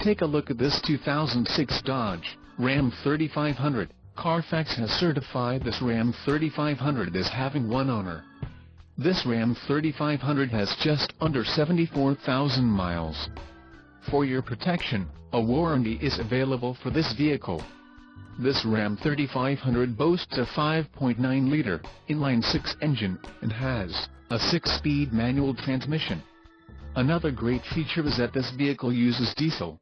Take a look at this 2006 Dodge Ram 3500. Carfax has certified this Ram 3500 as having one owner. This Ram 3500 has just under 74,000 miles. For your protection, a warranty is available for this vehicle. This Ram 3500 boasts a 5.9-liter inline-six engine and has a 6-speed manual transmission. Another great feature is that this vehicle uses diesel.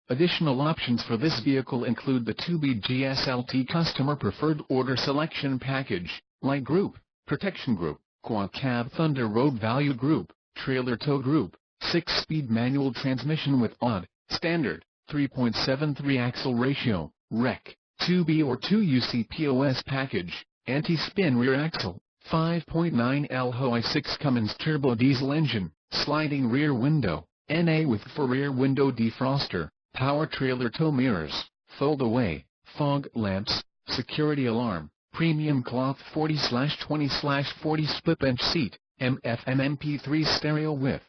Additional options for this vehicle include the 2BGSLT Customer Preferred Order Selection Package, Light Group, Protection Group, Quad Cab Thunder Road Value Group, Trailer Tow Group, 6-speed manual transmission with odd, standard, 3.73 axle ratio, REC, 2B or 2UC POS package, anti-spin rear axle, 5.9L HOI 6 Cummins turbo diesel engine, sliding rear window, NA with for rear window defroster, power trailer tow mirrors, fold-away, fog lamps, security alarm, premium cloth 40/20/40 split-bench seat, FM MP3 stereo with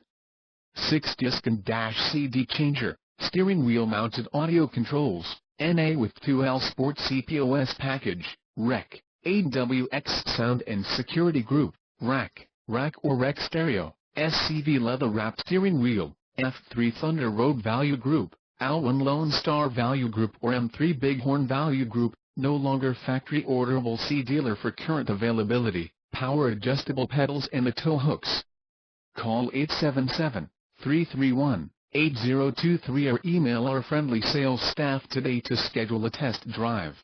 6-disc and CD changer, steering wheel mounted audio controls, NA with 2L Sport CPOS package, REC, AWX sound and security group, rack or REC stereo, SCV leather-wrapped steering wheel, F3 Thunder Road Value Group, L1 Lone Star Value Group or M3 Bighorn Value Group, no longer factory orderable. See dealer for current availability, power adjustable pedals and the tow hooks. Call 877-331-8023 or email our friendly sales staff today to schedule a test drive.